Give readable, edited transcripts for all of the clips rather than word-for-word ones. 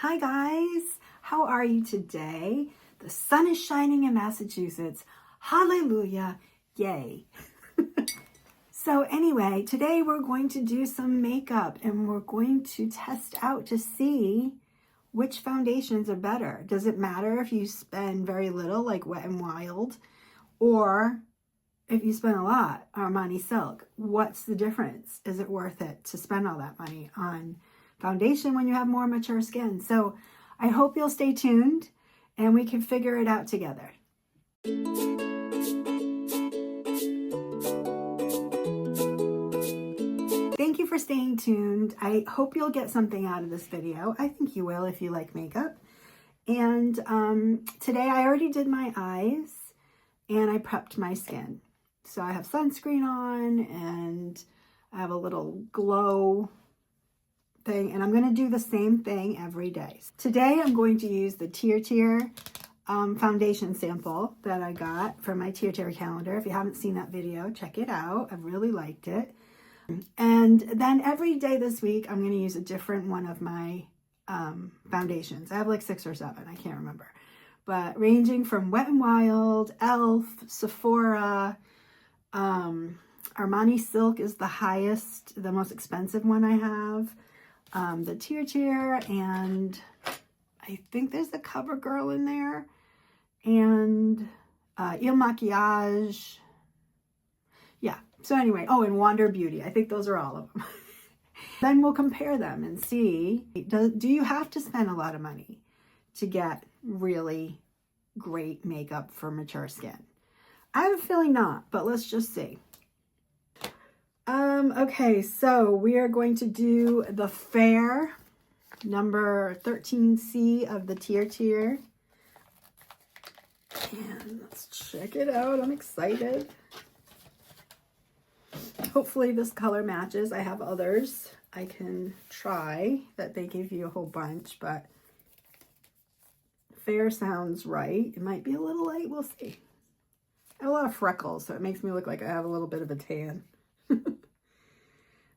Hi guys, how are you today? The sun is shining in Massachusetts. Hallelujah, yay. So anyway, today we're going to do some makeup and we're going to test out to see which foundations are better. Does it matter if you spend very little like Wet n Wild or if you spend a lot, Armani Silk? What's the difference? Is it worth it to spend all that money on foundation when you have more mature skin? So I hope you'll stay tuned and we can figure it out together. Thank you for staying tuned. I hope you'll get something out of this video. I think you will if you like makeup. And today I already did my eyes and I prepped my skin. So I have sunscreen on and I have a little glow thing, and I'm going to do the same thing every day. Today I'm going to use the Tir Tir foundation sample that I got from my Tir Tir calendar. If you haven't seen that video, check it out. I really liked it. And then every day this week I'm going to use a different one of my foundations. I have like 6 or 7, I can't remember, but ranging from Wet n Wild, Elf, Sephora, Armani Silk is the highest, the most expensive one I have. The Tir Tir, and I think there's the CoverGirl in there, and Makiage. Yeah, so anyway, oh, and Wander Beauty. I think those are all of them. Then we'll compare them and see, do you have to spend a lot of money to get really great makeup for mature skin? I have a feeling not, but let's just see. Okay, so we are going to do the Fair number 13C of the Tir Tir. And let's check it out. I'm excited. Hopefully this color matches. I have others I can try that they give you a whole bunch, but Fair sounds right. It might be a little light. We'll see. I have a lot of freckles, so it makes me look like I have a little bit of a tan.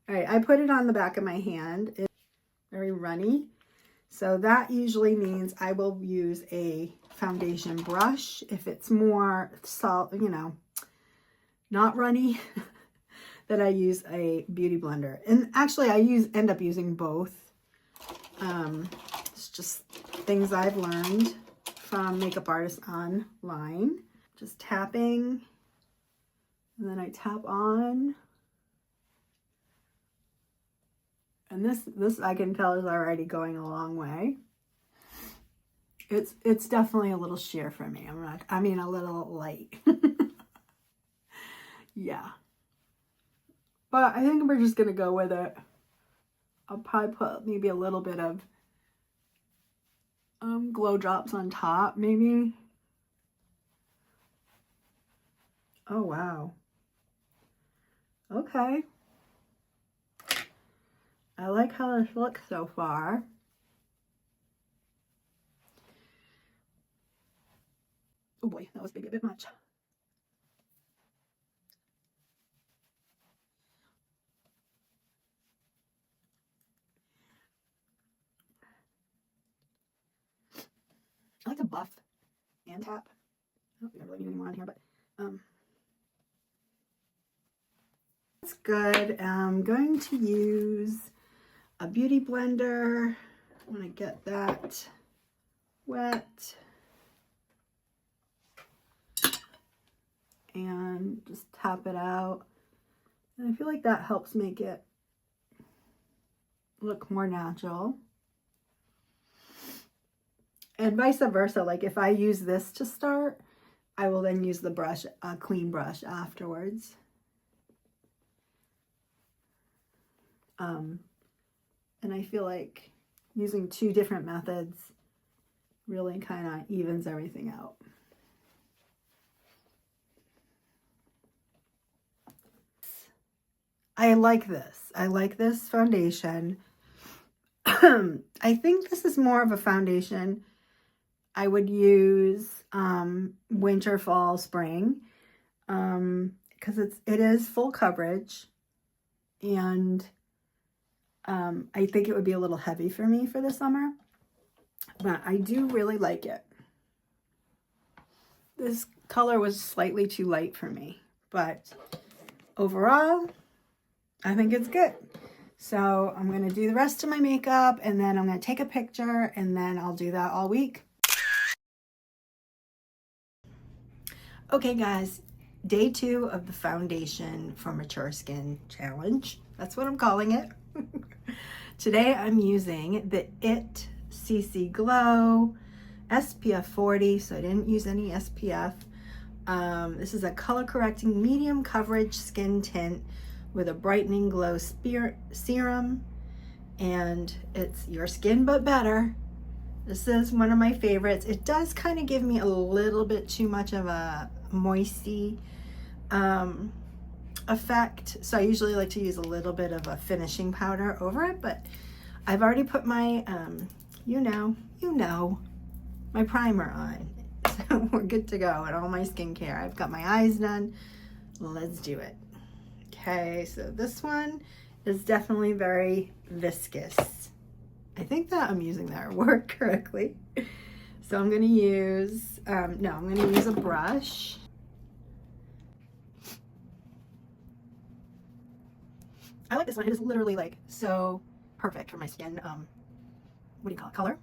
All right, I put it on the back of my hand. It's very runny. So that usually means I will use a foundation brush. If it's more salt, not runny, then I use a beauty blender. And actually I end up using both. It's just things I've learned from makeup artists online. Just tapping, and then I tap on. And this I can tell is already going a long way. It's definitely a little sheer for me. A little light. Yeah. But I think we're just gonna go with it. I'll probably put maybe a little bit of glow drops on top, maybe. Oh wow. Okay. I like how this looks so far. Oh boy, that was maybe a bit much. I like to buff and tap. I don't think I really need any more on here, but that's good. I'm going to use a beauty blender. I want to get that wet and just tap it out. And I feel like that helps make it look more natural. And vice versa, like if I use this to start, I will then use the brush, a clean brush afterwards. And I feel like using 2 different methods really kind of evens everything out. I like this. I like this foundation. I think this is more of a foundation I would use winter, fall, spring, because it is full coverage, and I think it would be a little heavy for me for the summer. but I do really like it. This color was slightly too light for me, but overall, I think it's good. So I'm going to do the rest of my makeup, and then I'm going to take a picture, and then I'll do that all week. Okay guys, day 2 of the foundation for mature skin challenge. That's what I'm calling it. Today I'm using the IT CC Glow SPF 40, so I didn't use any SPF. This is a color correcting medium coverage skin tint with a brightening glow serum, and it's your skin but better. This is one of my favorites. It does kind of give me a little bit too much of a moisty effect, so I usually like to use a little bit of a finishing powder over it, but I've already put my you know my primer on, so we're good to go. And all my skincare, I've got my eyes done. Let's do it. Okay, so this one is definitely very viscous. I think that I'm using that word correctly. So I'm gonna use I'm gonna use a brush. I like this one. It is literally like so perfect for my skin. What do you call it? Color.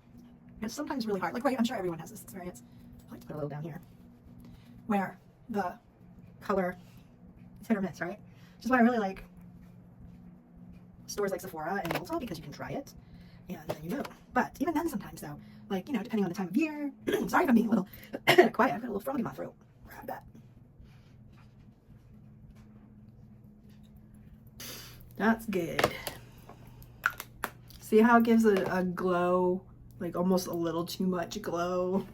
It's sometimes really hard. Like, right, I'm sure everyone has this experience. I like to put a little down here, where the color is hit or miss, right? Which is why I really like stores like Sephora and Ulta, because you can try it and then you know. But even then, sometimes though, like, you know, depending on the time of year. Sorry if I'm being a little quiet. I've got a little frog in my throat. Grab that. That's good. See how it gives a glow, like almost a little too much glow.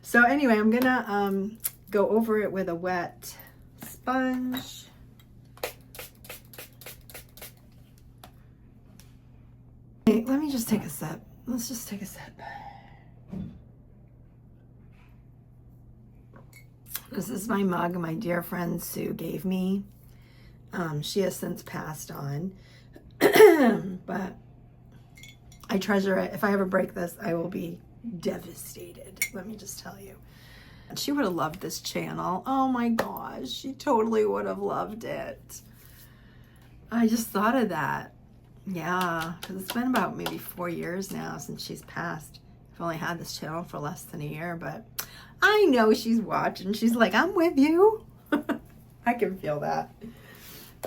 So anyway, I'm gonna go over it with a wet sponge. Okay, let me just take a sip. Let's just take a sip. This is my mug my dear friend Sue gave me. She has since passed on. But I treasure it. If I ever break this, I will be devastated. Let me just tell you. And she would have loved this channel. Oh my gosh, she totally would have loved it. I just thought of that. Yeah, because it's been about maybe 4 years now since she's passed. I've only had this channel for less than a year, but I know she's watching. She's like, I'm with you. I can feel that.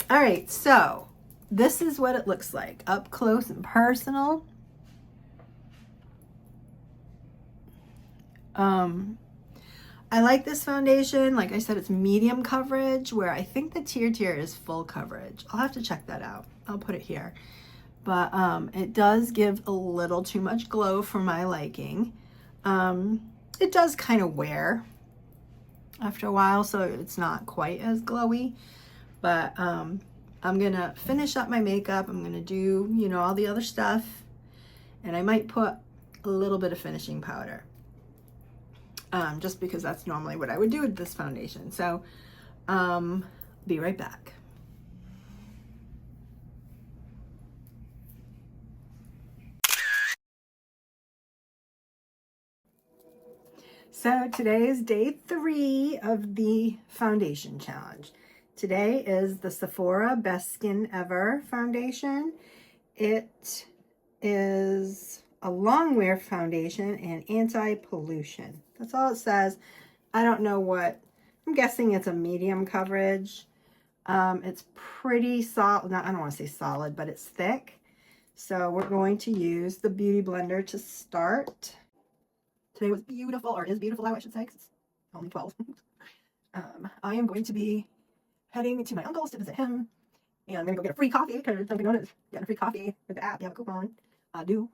All right, so this is what it looks like up close and personal. I like this foundation. Like I said, it's medium coverage, where I think the Tir Tir is full coverage. I'll have to check that out. I'll put it here. But it does give a little too much glow for my liking. It does kind of wear after a while, so it's not quite as glowy. But I'm gonna finish up my makeup. I'm gonna do, you know, all the other stuff, and I might put a little bit of finishing powder, just because that's normally what I would do with this foundation. So be right back. So today is day 3 of the foundation challenge. Today is the Sephora Best Skin Ever foundation. It is a long wear foundation and anti-pollution. That's all it says. I don't know what, I'm guessing it's a medium coverage. It's pretty solid, I don't want to say solid, but it's thick. So we're going to use the Beauty Blender to start. Today was beautiful, or is beautiful out, I should say, because it's only 12. I am going to be heading to my uncle's to visit him, and I'm going to go get a free coffee, because Dunkin' Donuts getting a free coffee with the app. You have a coupon. I do.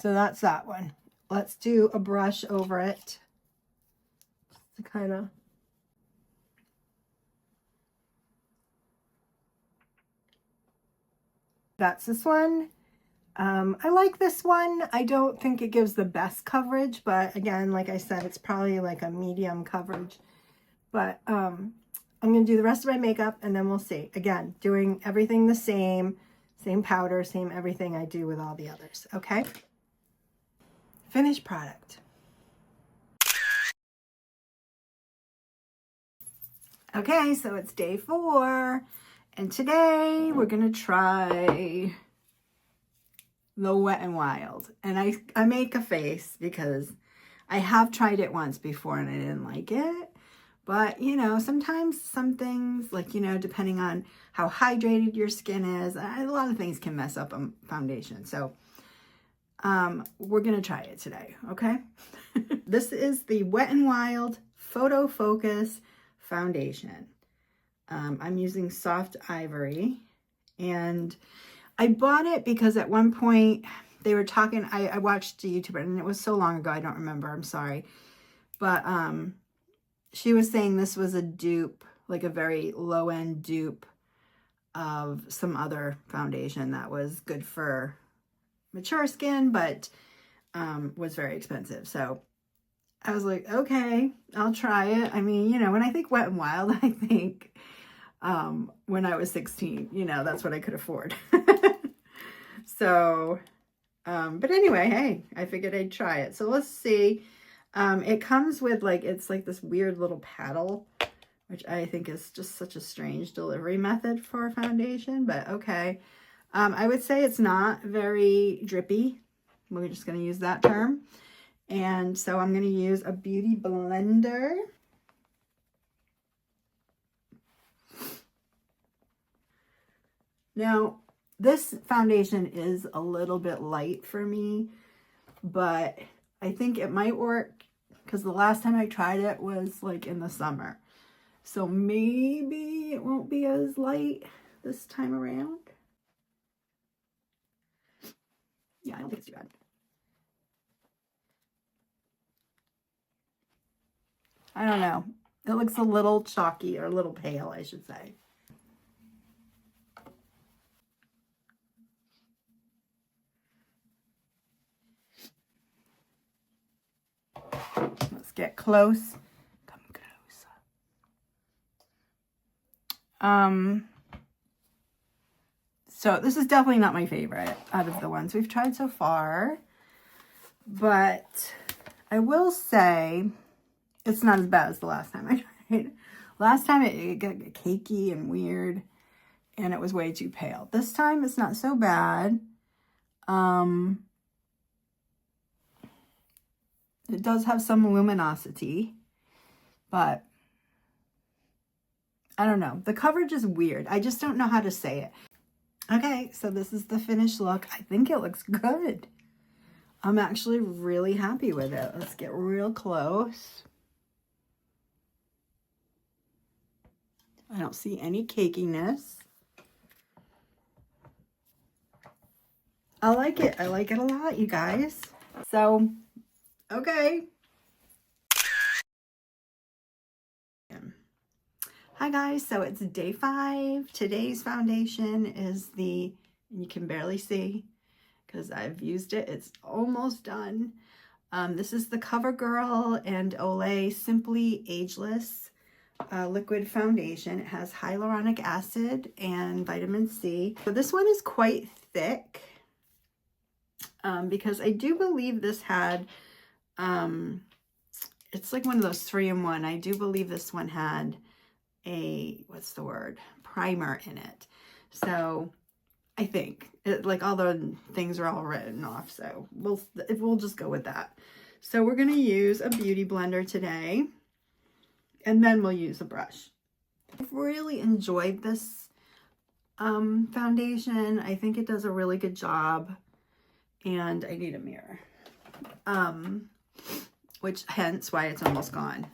So that's that one. Let's do a brush over it to kind of that's this one. I like this one. I don't think it gives the best coverage, but again, like I said, it's probably like a medium coverage. But I'm going to do the rest of my makeup and then we'll see. Again, doing everything the same powder, same everything I do with all the others, okay? Finished product. Okay, so it's day 4, and today we're going to try the Wet n Wild. And I make a face because I have tried it once before and I didn't like it. But, you know, sometimes some things, like, you know, depending on how hydrated your skin is, a lot of things can mess up a foundation. So, we're going to try it today, okay? This is the Wet n Wild Photo Focus Foundation. I'm using Soft Ivory. And I bought it because at one point they were talking, I watched a YouTuber, and it was so long ago, I don't remember, I'm sorry. But, she was saying this was a dupe, like a very low-end dupe of some other foundation that was good for mature skin, but was very expensive. So I was like, okay, I'll try it. I mean, you know, when I think Wet n Wild, I think when I was 16, you know, that's what I could afford. So, but anyway, hey, I figured I'd try it. So let's see. It comes with like, it's like this weird little paddle, which I think is just such a strange delivery method for a foundation, but okay. I would say it's not very drippy. We're just going to use that term. And so I'm going to use a beauty blender. Now, this foundation is a little bit light for me, but I think it might work because the last time I tried it was like in the summer. So maybe it won't be as light this time around. Yeah, I don't think it's too bad. I don't know. It looks a little chalky, or a little pale, I should say. Let's get close. Come close. So this is definitely not my favorite out of the ones we've tried so far. But I will say it's not as bad as the last time I tried. Last time it got cakey and weird, and it was way too pale. This time it's not so bad. It does have some luminosity, but I don't know. The coverage is weird. I just don't know how to say it. Okay, so this is the finished look. I think it looks good. I'm actually really happy with it. Let's get real close. I don't see any cakiness. I like it. I like it a lot, you guys. So, okay. Hi guys, so it's day 5. Today's foundation is the, you can barely see because I've used it. It's almost done. This is the CoverGirl and Olay Simply Ageless liquid foundation. It has hyaluronic acid and vitamin C. So this one is quite thick because I do believe this had, it's like one of those 3-in-1. I do believe this one had a, what's the word, primer in it. So I think it, like all the things are all written off, so we'll just go with that. So we're going to use a beauty blender today, and then we'll use a brush. I've really enjoyed this foundation. I think it does a really good job, and I need a mirror, which hence why it's almost gone.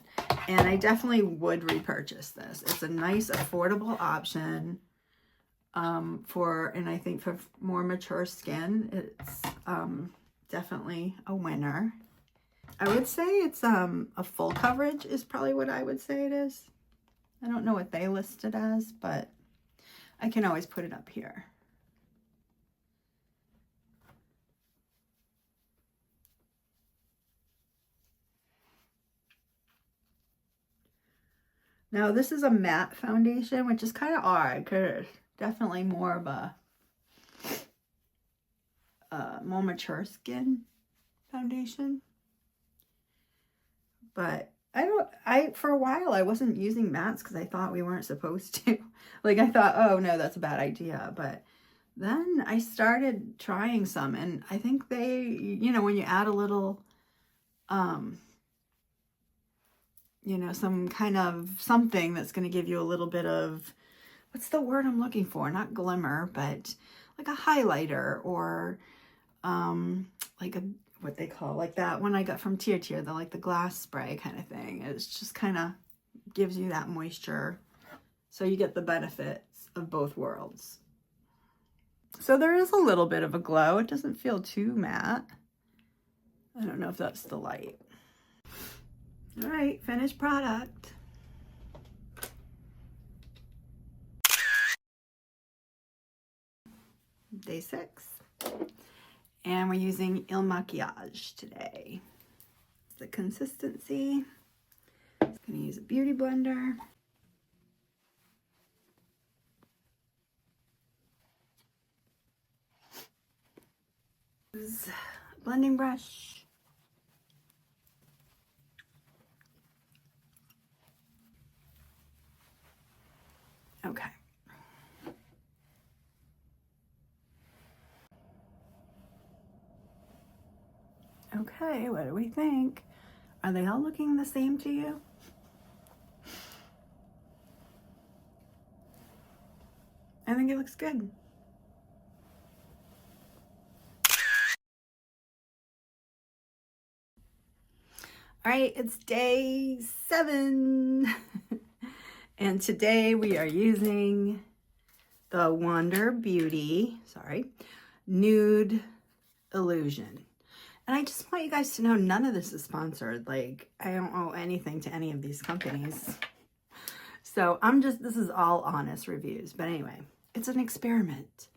And I definitely would repurchase this. It's a nice, affordable option and I think for more mature skin, it's definitely a winner. I would say it's a full coverage is probably what I would say it is. I don't know what they list it as, but I can always put it up here. Now this is a matte foundation, which is kind of odd because it's definitely more of a more mature skin foundation. But for a while I wasn't using mattes because I thought we weren't supposed to. Like I thought, oh no, that's a bad idea. But then I started trying some, and I think they, you know, when you add a little, you know, some kind of something that's going to give you a little bit of, what's the word I'm looking for? Not glimmer, but like a highlighter, or like a, what they call, like that one I got from Tir Tir, the like the glass spray kind of thing. It's just kind of gives you that moisture, so you get the benefits of both worlds. So there is a little bit of a glow. It doesn't feel too matte. I don't know if that's the light. All right, finished product. Day 6. And we're using Makiage today. The consistency. I'm going to use a beauty blender. Blending brush. Okay. Okay, what do we think? Are they all looking the same to you? I think it looks good. All right, it's day 7. And today we are using the Wander Beauty, Nude Illusion. And I just want you guys to know none of this is sponsored. Like, I don't owe anything to any of these companies. So this is all honest reviews. But anyway, it's an experiment.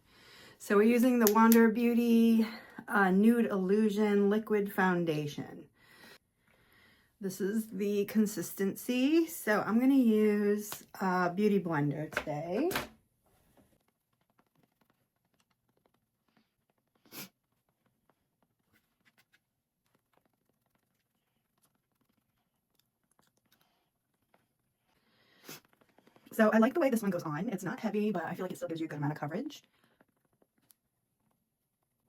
So we're using the Wander Beauty Nude Illusion Liquid Foundation. This is the consistency. So I'm going to use a beauty blender today. So I like the way this one goes on. It's not heavy, but I feel like it still gives you a good amount of coverage.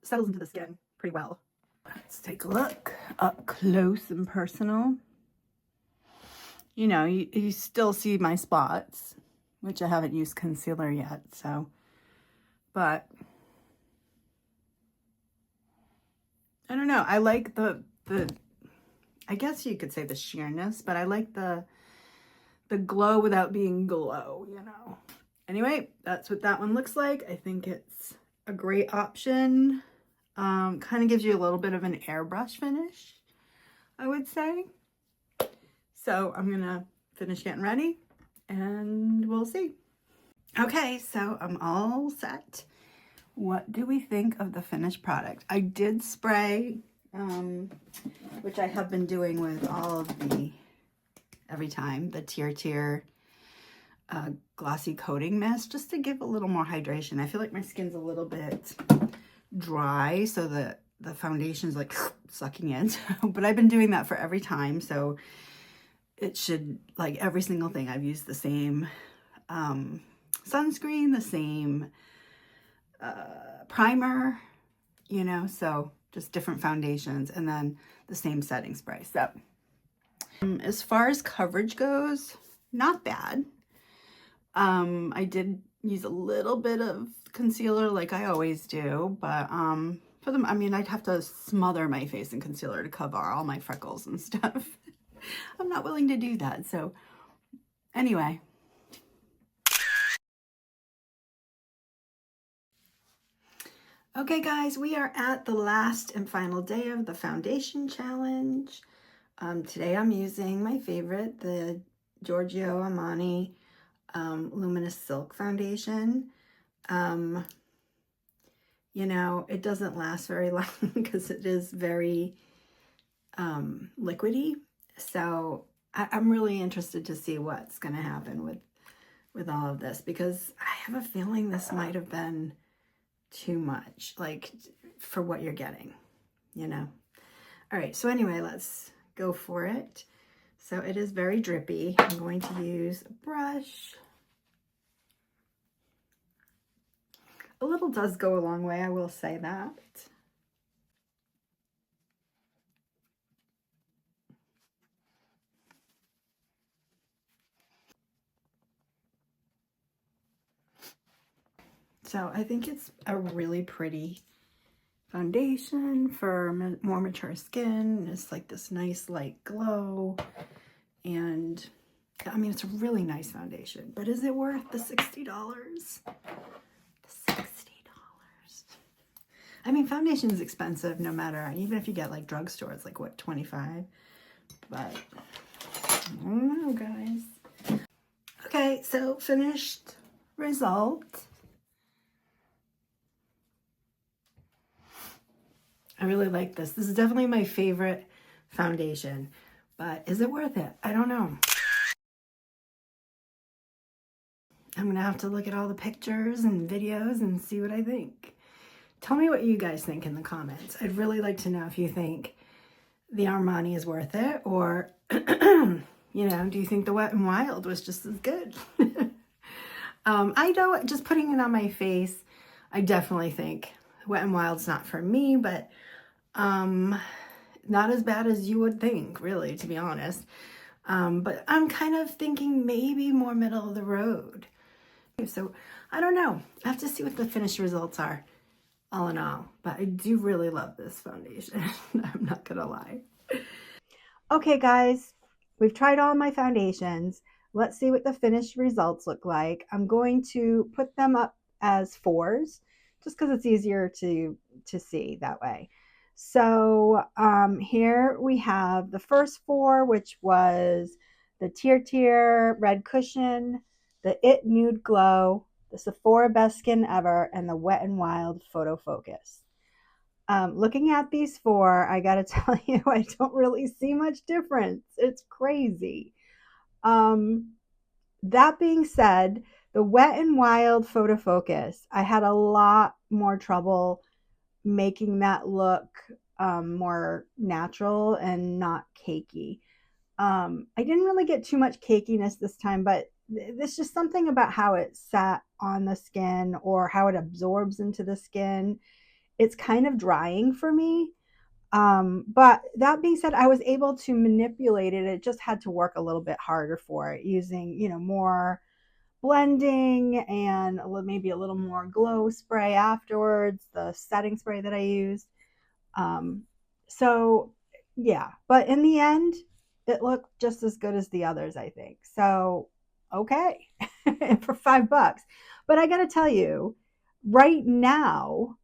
Settles into the skin pretty well. Let's take a look up close and personal. You know, you still see my spots, which I haven't used concealer yet, so, but I don't know. I like the I guess you could say the sheerness, but I like the glow without being glow, you know. Anyway, that's what that one looks like. I think it's a great option. Kind of gives you a little bit of an airbrush finish, I would say. So I'm gonna finish getting ready and we'll see. Okay, so I'm all set. What do we think of the finished product? I did spray, which I have been doing with all of every time, the Tir Tir Glossy Coating Mist, just to give a little more hydration. I feel like my skin's a little bit dry, so the foundation's like sucking in. But I've been doing that for every time, so it should, like every single thing, I've used the same sunscreen, the same primer, you know, so just different foundations, and then the same setting spray. So as far as coverage goes, not bad. I did use a little bit of concealer like I always do, but for them, I mean, I'd have to smother my face in concealer to cover all my freckles and stuff. I'm not willing to do that. So anyway. Okay guys, we are at the last and final day of the foundation challenge. Today I'm using my favorite, the Giorgio Armani Luminous Silk Foundation. You know, it doesn't last very long because it is very liquidy. So I'm really interested to see what's going to happen with all of this, because I have a feeling this might have been too much, like, for what you're getting, you know. All right, so anyway, let's go for it. So it is very drippy. I'm going to use a brush. A little does go a long way, I will say that. So I think it's a really pretty foundation for more mature skin. It's like this nice light glow, and I mean, it's a really nice foundation, but is it worth the $60? The $60. I mean, foundation is expensive no matter, even if you get like drugstore, it's like what, 25? But I don't know, guys. Okay, so finished result. I really like this. This is definitely my favorite foundation, but is it worth it? I don't know. I'm gonna have to look at all the pictures and videos and see what I think. Tell me what you guys think in the comments. I'd really like to know if you think the Armani is worth it, or, you know, do you think the Wet and Wild was just as good? I know, just putting it on my face, I definitely think Wet and Wild's not for me, but not as bad as you would think, really, to be honest. But I'm kind of thinking maybe more middle of the road. So I don't know. I have to see what the finished results are, all in all. But I do really love this foundation. I'm not gonna lie. Okay, guys, we've tried all my foundations. Let's see what the finished results look like. I'm going to put them up as 4s, just because it's easier to see that way. So here we have the first 4, which was the Tir Tir Red Cushion, the It Nude Glow, the Sephora Best Skin Ever, and the Wet and Wild Photo Focus. Looking at these 4, I gotta tell you, I don't really see much difference. It's crazy. That being said, the Wet and Wild Photo Focus, I had a lot more trouble making that look more natural and not cakey. I didn't really get too much cakiness this time, but there's just something about how it sat on the skin or how it absorbs into the skin. It's kind of drying for me. But that being said, I was able to manipulate it. It just had to work a little bit harder for it, using, you know, more blending and maybe a little more glow spray afterwards, the setting spray that I used. So yeah, but in the end, it looked just as good as the others, I think. So, okay, for $5. But I gotta tell you, right now,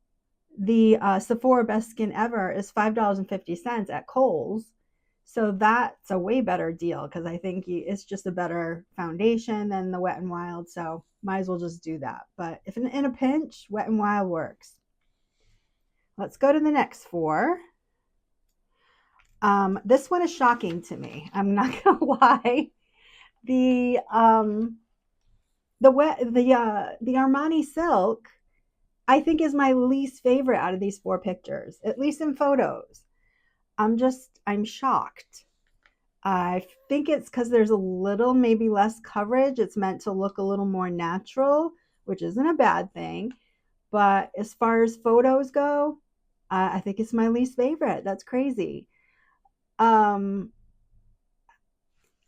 the Sephora Best Skin Ever is $5.50 at Kohl's. So that's a way better deal, because I think it's just a better foundation than the Wet and Wild. So might as well just do that. But if in a pinch, Wet and Wild works. Let's go to the next 4. This one is shocking to me. I'm not gonna lie. The Armani Silk, I think, is my least favorite out of these 4 pictures, at least in photos. I'm shocked. I think it's because there's a little, maybe less coverage. It's meant to look a little more natural, which isn't a bad thing. But as far as photos go, I think it's my least favorite. That's crazy. I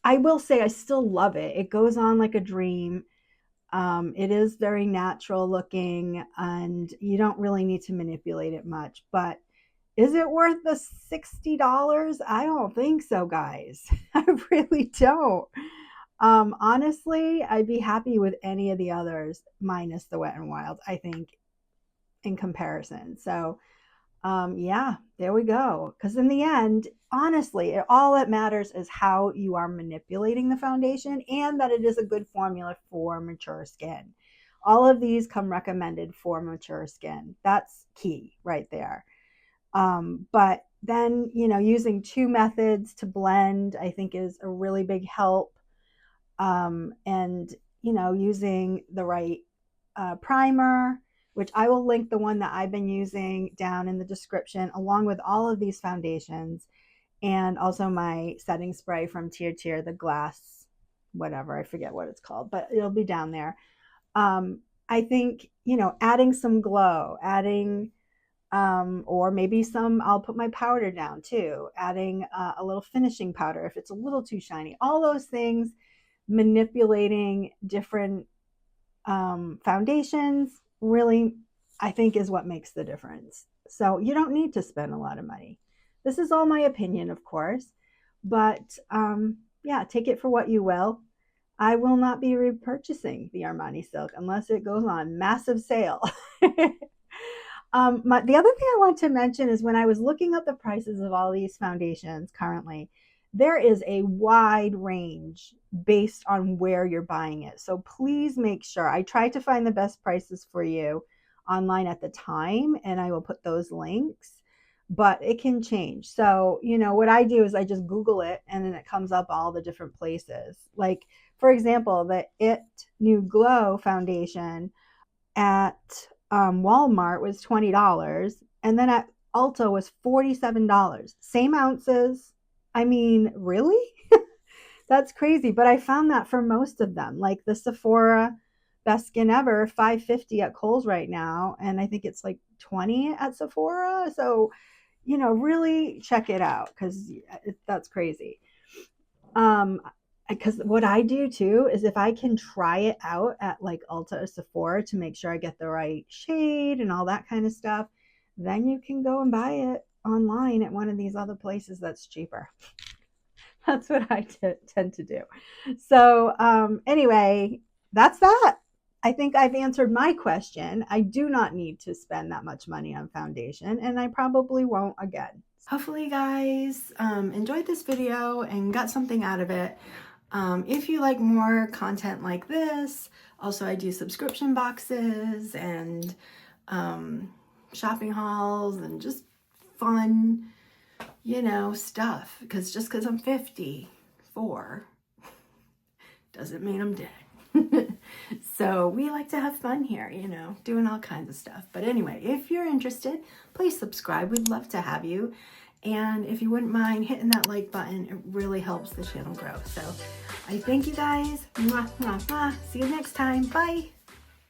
will say I still love it. It goes on like a dream. It is very natural looking, and you don't really need to manipulate it much. But is it worth the $60? I don't think so, guys. I really don't. Honestly, I'd be happy with any of the others minus the Wet and Wild, I think, in comparison. So yeah, there we go. Because in the end, honestly, all that matters is how you are manipulating the foundation, and that it is a good formula for mature skin. All of these come recommended for mature skin. That's key right there. But then, you know, using 2 methods to blend, I think is a really big help. And, you know, using the right primer, which I will link the one that I've been using down in the description, along with all of these foundations, and also my setting spray from Tir Tir, the glass, whatever, I forget what it's called, but it'll be down there. I think, you know, adding some glow, adding, or maybe some, I'll put my powder down too, adding a little finishing powder if it's a little too shiny, all those things, manipulating different foundations really, I think, is what makes the difference. So you don't need to spend a lot of money. This is all my opinion, of course, but yeah, take it for what you will. I will not be repurchasing the Armani silk unless it goes on massive sale. The other thing I want to mention is when I was looking up the prices of all these foundations currently, there is a wide range based on where you're buying it. So please make sure. I tried to find the best prices for you online at the time, and I will put those links, but it can change. So, you know, what I do is I just Google it and then it comes up all the different places. Like, for example, the Nude Glow foundation at Walmart was $20, and then at Ulta was $47. Same ounces. I mean, really? That's crazy. But I found that for most of them, like the Sephora Best Skin Ever, $5.50 at Kohl's right now, and I think it's like $20 at Sephora. So, you know, really check it out because that's crazy. Because what I do too is if I can try it out at like Ulta or Sephora to make sure I get the right shade and all that kind of stuff, then you can go and buy it online at one of these other places that's cheaper. That's what I tend to do. So anyway, that's that. I think I've answered my question. I do not need to spend that much money on foundation, and I probably won't again. Hopefully you guys enjoyed this video and got something out of it. If you like more content like this, also I do subscription boxes and shopping hauls and just fun, you know, stuff. Because just because I'm 54 doesn't mean I'm dead. So we like to have fun here, you know, doing all kinds of stuff. But anyway, if you're interested, please subscribe. We'd love to have you. And if you wouldn't mind hitting that like button, it really helps the channel grow. So I thank you guys. Mwah, mwah, mwah. See you next time. Bye.